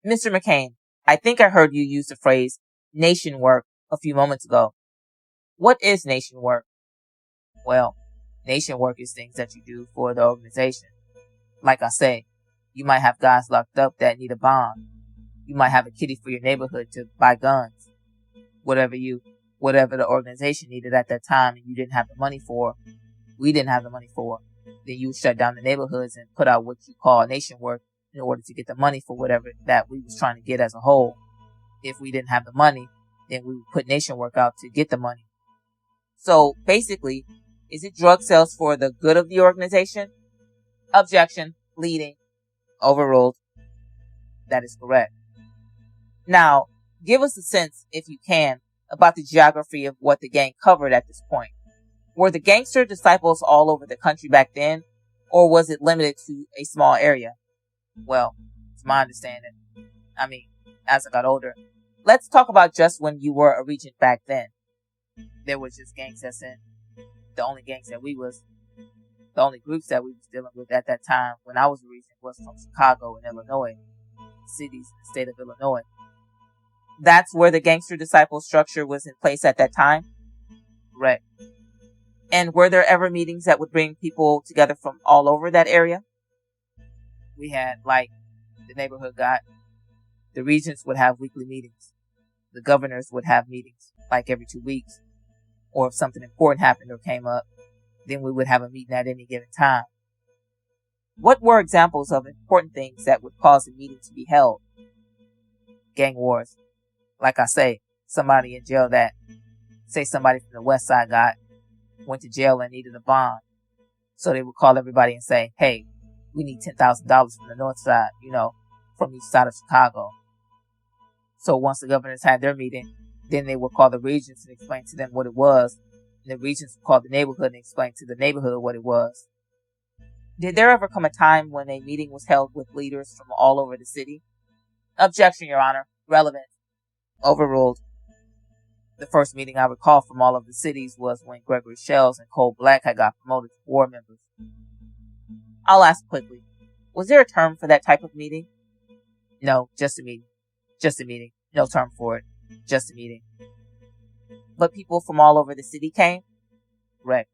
Mr. McCain, I think I heard you use the phrase nation work a few moments ago. What is nation work? Well, nation work is things that you do for the organization. Like I say, you might have guys locked up that need a bond. You might have a kitty for your neighborhood to buy guns. Whatever the organization needed at that time and you didn't have the money for, we didn't have the money for, then you shut down the neighborhoods and put out what you call nation work in order to get the money for whatever that we was trying to get as a whole. If we didn't have the money, then we would put nation work out to get the money. So basically, is it drug sales for the good of the organization? Objection. Leading. Overruled. That is correct. Now, give us a sense, if you can, about the geography of what the gang covered at this point. Were the Gangster Disciples all over the country back then, or was it limited to a small area? Well, it's my understanding. As I got older. Let's talk about just when you were a regent back then. There was just gangs that's in. The only groups that we was dealing with at that time when I was a regent was from Chicago and Illinois, cities in the state of Illinois. That's where the Gangster Disciple structure was in place at that time? Correct. And were there ever meetings that would bring people together from all over that area? We had, the neighborhood got, the regents would have weekly meetings. The governors would have meetings, every 2 weeks. Or if something important happened or came up, then we would have a meeting at any given time. What were examples of important things that would cause a meeting to be held? Gang wars. Like I say, somebody in jail somebody from the West Side went to jail and needed a bond. So they would call everybody and say, hey, we need $10,000 from the North Side, from each side of Chicago. So once the governors had their meeting, then they would call the regents and explain to them what it was. And the regents would call the neighborhood and explain to the neighborhood what it was. Did there ever come a time when a meeting was held with leaders from all over the city? Objection, Your Honor. Relevant. Overruled. The first meeting I recall from all of the cities was when Gregory Shells and Cole Black had got promoted to board members. I'll ask quickly. Was there a term for that type of meeting? No, just a meeting. Just a meeting. No term for it. Just a meeting. But people from all over the city came? Correct.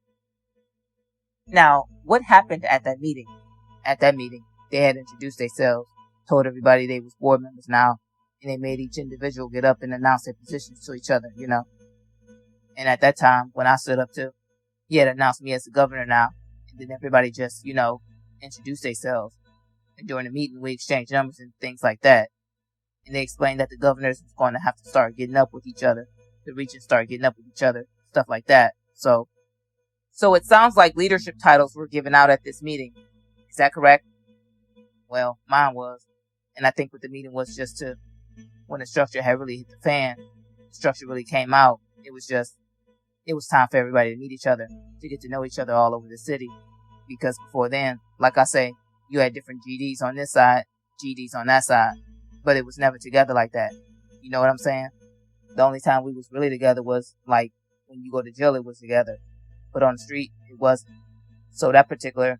Now, what happened at that meeting? At that meeting, they had introduced themselves, told everybody they was board members now, and they made each individual get up and announce their positions to each other, And at that time, when I stood up he had announced me as the governor now, and then everybody just, introduced themselves. And during the meeting, we exchanged numbers and things like that. And they explained that the governors was going to have to start getting up with each other. The regents started getting up with each other, stuff like that. So it sounds like leadership titles were given out at this meeting. Is that correct? Well, mine was. And I think what the meeting was just when the structure had really hit the fan, the structure really came out. It was time for everybody to meet each other, to get to know each other all over the city. Because before then, like I say, you had different GDs on this side, GDs on that side. But it was never together like that. You know what I'm saying? The only time we was really together was when you go to jail, it was together. But on the street, it wasn't. So that particular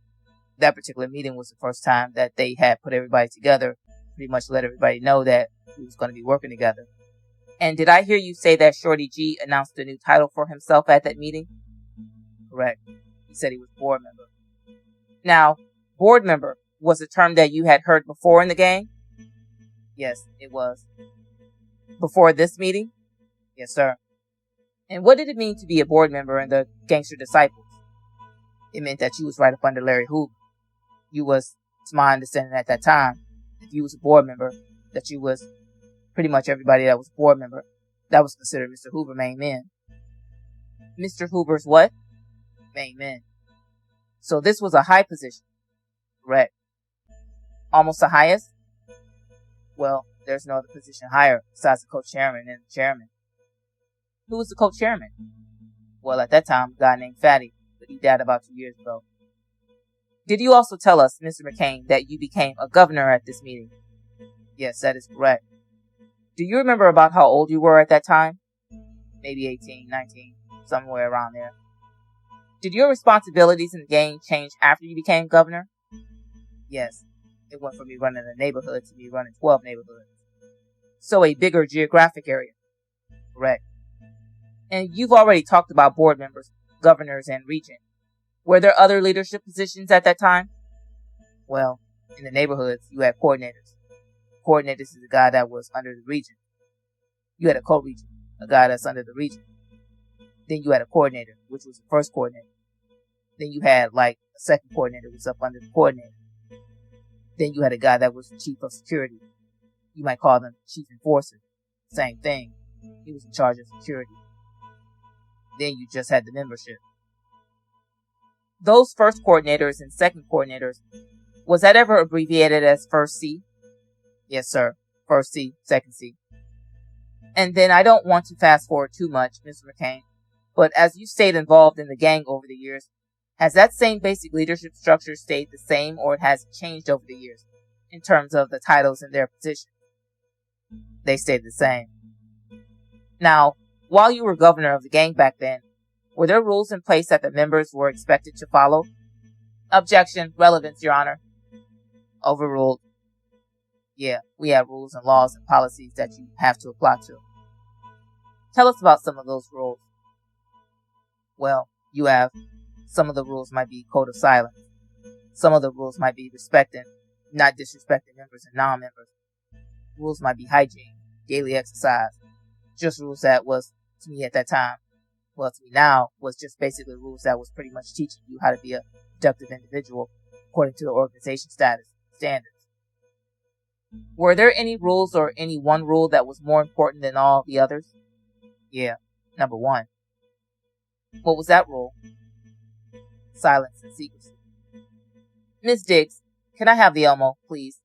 meeting was the first time that they had put everybody together, pretty much let everybody know that we was going to be working together. And did I hear you say that Shorty G announced a new title for himself at that meeting? Correct. He said he was board member. Now, board member was a term that you had heard before in the gang? Yes, it was. Before this meeting? Yes, sir. And what did it mean to be a board member in the Gangster Disciples? It meant that you was right up under Larry Hoover. You was, to my understanding at that time, if you was a board member, that you was pretty much everybody that was a board member, that was considered Mr. Hoover main men. Mr. Hoover's what? Main men. So this was a high position. Correct. Almost the highest? Well, there's no other position higher besides the co-chairman and the chairman. Who was the co-chairman? Well, at that time, a guy named Fatty, but he died about 2 years ago. Did you also tell us, Mr. McCain, that you became a governor at this meeting? Yes, that is correct. Do you remember about how old you were at that time? Maybe 18, 19, somewhere around there. Did your responsibilities in the gang change after you became governor? Yes. It went from me running a neighborhood to me running 12 neighborhoods. So a bigger geographic area. Correct. And you've already talked about board members, governors, and regent. Were there other leadership positions at that time? Well, in the neighborhoods, you had coordinators. Coordinators is the guy that was under the regent. You had a co-regent, a guy that's under the regent. Then you had a coordinator, which was the first coordinator. Then you had like a second coordinator, who was up under the coordinator. Then you had a guy that was the chief of security. You might call them chief enforcer. Same thing. He was in charge of security. Then you just had the membership. Those first coordinators and second coordinators, was that ever abbreviated as first C? Yes, sir. First C, second C. And then I don't want to fast forward too much, Mr. McCain, but as you stayed involved in the gang over the years, has that same basic leadership structure stayed the same, or it has changed over the years in terms of the titles and their position? They stayed the same. Now, while you were governor of the gang back then, were there rules in place that the members were expected to follow? Objection. Relevance, Your Honor. Overruled. Yeah, we have rules and laws and policies that you have to apply to. Tell us about some of those rules. Well, you have some of the rules might be code of silence. Some of the rules might be respecting, not disrespecting members and non-members. Rules might be hygiene, daily exercise. Just rules that was, to me at that time, well, to me now, was just basically rules that was pretty much teaching you how to be a productive individual according to the organization status standards. Were there any rules or any one rule that was more important than all the others? Yeah, number 1. What was that rule? Silence and secrecy. Ms. Diggs, can I have the Elmo, please?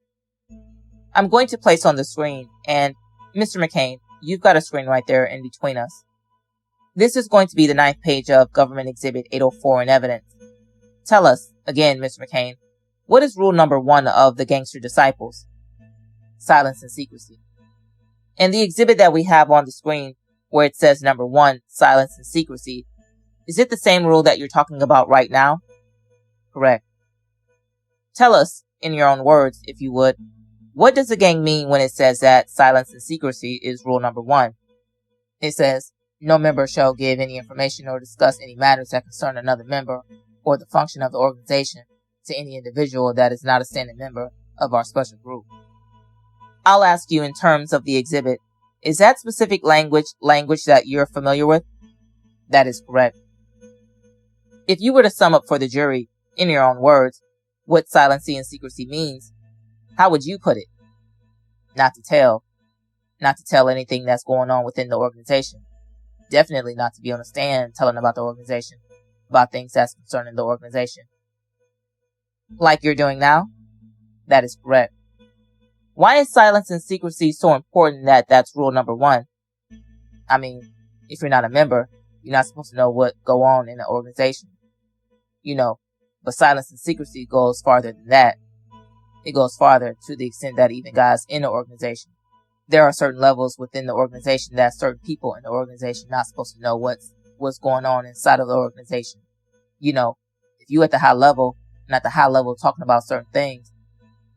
I'm going to place on the screen, and Mr. McCain, you've got a screen right there in between us. This is going to be the 9th page of Government Exhibit 804 in evidence. Tell us, again, Mr. McCain, what is rule number 1 of the Gangster Disciples? Silence and secrecy. And the exhibit that we have on the screen, where it says number 1, silence and secrecy, is it the same rule that you're talking about right now? Correct. Tell us, in your own words, if you would, what does the gang mean when it says that silence and secrecy is rule number 1? It says, no member shall give any information or discuss any matters that concern another member or the function of the organization to any individual that is not a standing member of our special group. I'll ask you in terms of the exhibit, is that specific language that you're familiar with? That is correct. If you were to sum up for the jury, in your own words, what silence and secrecy means, how would you put it? Not to tell. Not to tell anything that's going on within the organization. Definitely not to be on a stand telling about the organization, about things that's concerning the organization. Like you're doing now? That is correct. Why is silence and secrecy so important that that's rule number 1? I mean, if you're not a member, you're not supposed to know what go on in the organization. You know, but silence and secrecy goes farther than that. It goes farther to the extent that even guys in the organization, there are certain levels within the organization that certain people in the organization not supposed to know what's going on inside of the organization. You know, if you at the high level, and at the high level talking about certain things,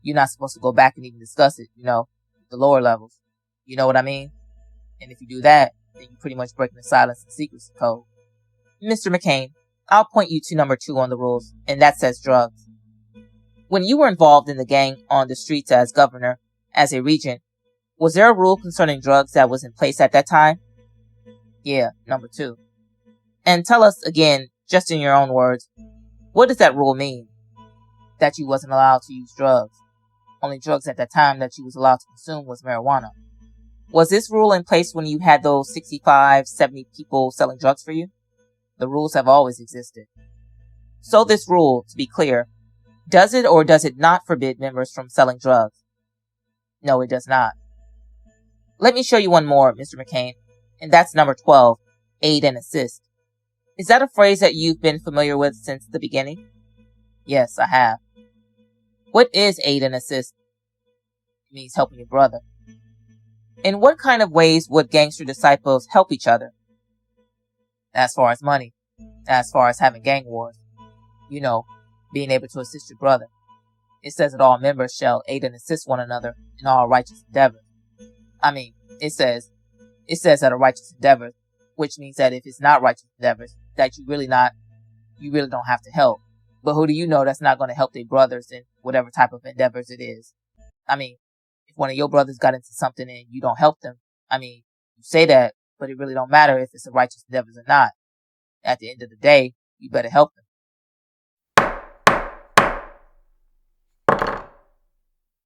you're not supposed to go back and even discuss it, you know, the lower levels. You know what I mean? And if you do that, then you're pretty much breaking the silence and secrecy code. Mr. McCain, I'll point you to number 2 on the rules, and that says drugs. When you were involved in the gang on the streets as governor, as a regent, was there a rule concerning drugs that was in place at that time? Yeah, number 2. And tell us again, just in your own words, what does that rule mean? That you wasn't allowed to use drugs. Only drugs at that time that you was allowed to consume was marijuana. Was this rule in place when you had those 65, 70 people selling drugs for you? The rules have always existed. So this rule, to be clear, does it or does it not forbid members from selling drugs? No, it does not. Let me show you one more, Mr. McCain, and that's number 12, aid and assist. Is that a phrase that you've been familiar with since the beginning? Yes, I have. What is aid and assist? It means helping your brother. In what kind of ways would gangster disciples help each other? As far as money, as far as having gang wars, you know, being able to assist your brother. It says that all members shall aid and assist one another in all righteous endeavors. I mean, it says that a righteous endeavor, which means that if it's not righteous endeavors, that you really don't have to help. But who do you know that's not going to help their brothers in whatever type of endeavors it is? I mean, if one of your brothers got into something and you don't help them, I mean, you say that, but it really don't matter if it's a righteous endeavors or not. At the end of the day, you better help them.